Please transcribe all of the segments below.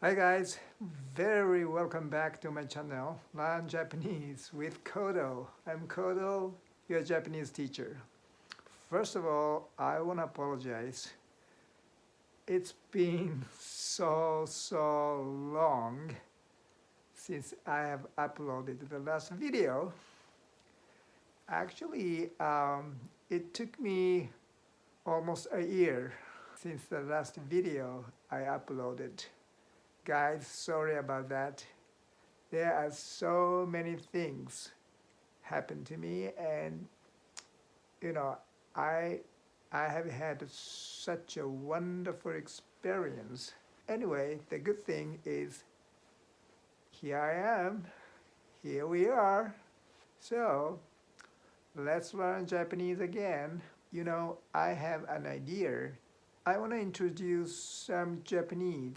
Hi guys, very welcome back to my channel, Learn Japanese with Kodo. I'm Kodo, your Japanese teacher. First of all, I want to apologize. It's been so long since I have uploaded the last video. Actually, it took me almost a year since the last video I uploaded. Guys, sorry about that. There are so many things happened to me, and you know, I I have had such a wonderful experience. Anyway, the good thing is here I am. Here we are. So, let's learn Japanese again. I have an idea. I want to introduce some Japanese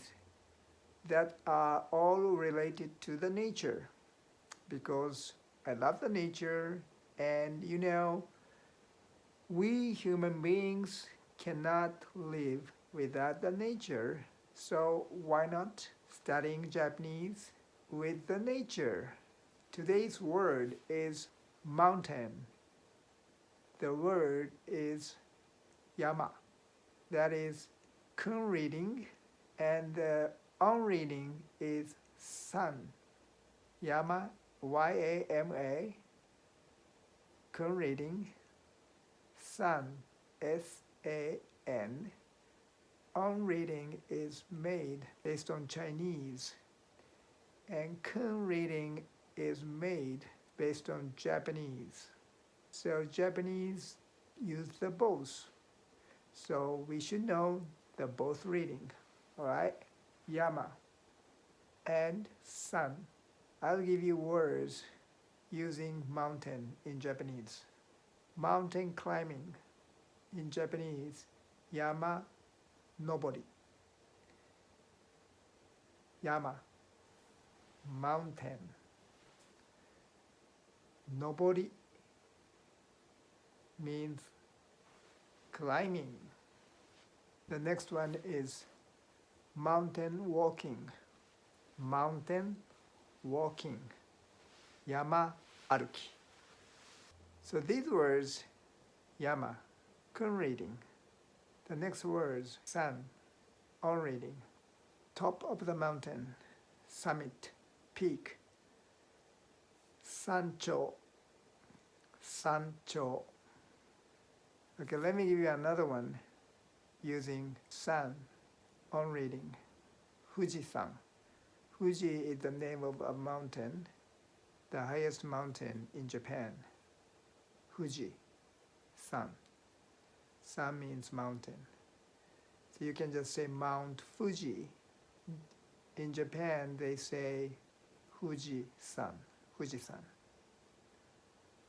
that are all related to the nature because I love the nature, and we human beings cannot live without the nature. So why not studying Japanese with the nature? Today's word is mountain. The word is yama. That is kun reading, and the on reading is sun. Yama, Y-A-M-A, kun reading, sun, S-A-N. On reading is made based on Chinese, and kun reading is made based on Japanese. So Japanese use the both. So we should know the both reading, all right? Yama and sun. I'll give you words using mountain in Japanese. Mountain climbing in Japanese, yama nobori. Yama, mountain. Nobori means climbing. The next one is mountain walking. Mountain walking. Yama aruki. So these words, yama, kun reading. The next words, sun, on reading. Top of the mountain, summit, peak. Sancho, sancho. Okay, let me give you another one using sun, on reading. Fuji-san. Fuji is the name of a mountain, the highest mountain in Japan. Fuji, san. San means mountain. So you can just say Mount Fuji. In Japan, they say Fuji-san, Fuji-san.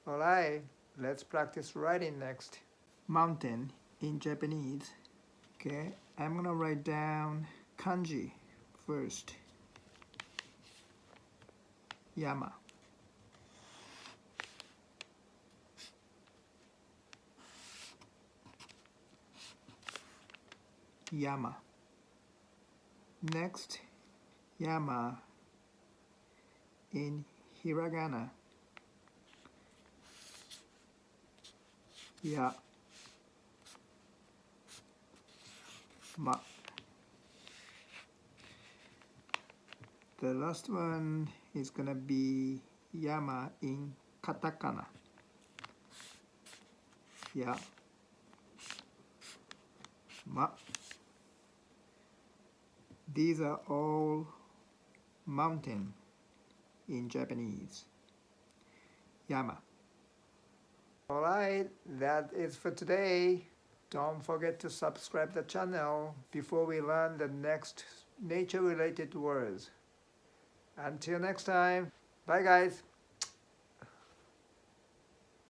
All right, let's practice writing next. Mountain in Japanese. Okay, I'm gonna write down kanji first. Yama. Yama. Next, yama in hiragana. Ya. Ma. The last one is gonna be yama in katakana. Ya. Ma. These are all mountain in Japanese. Yama. All right, that is for today. Don't forget to subscribe the channel before we learn the next nature-related words. Until next time, bye guys.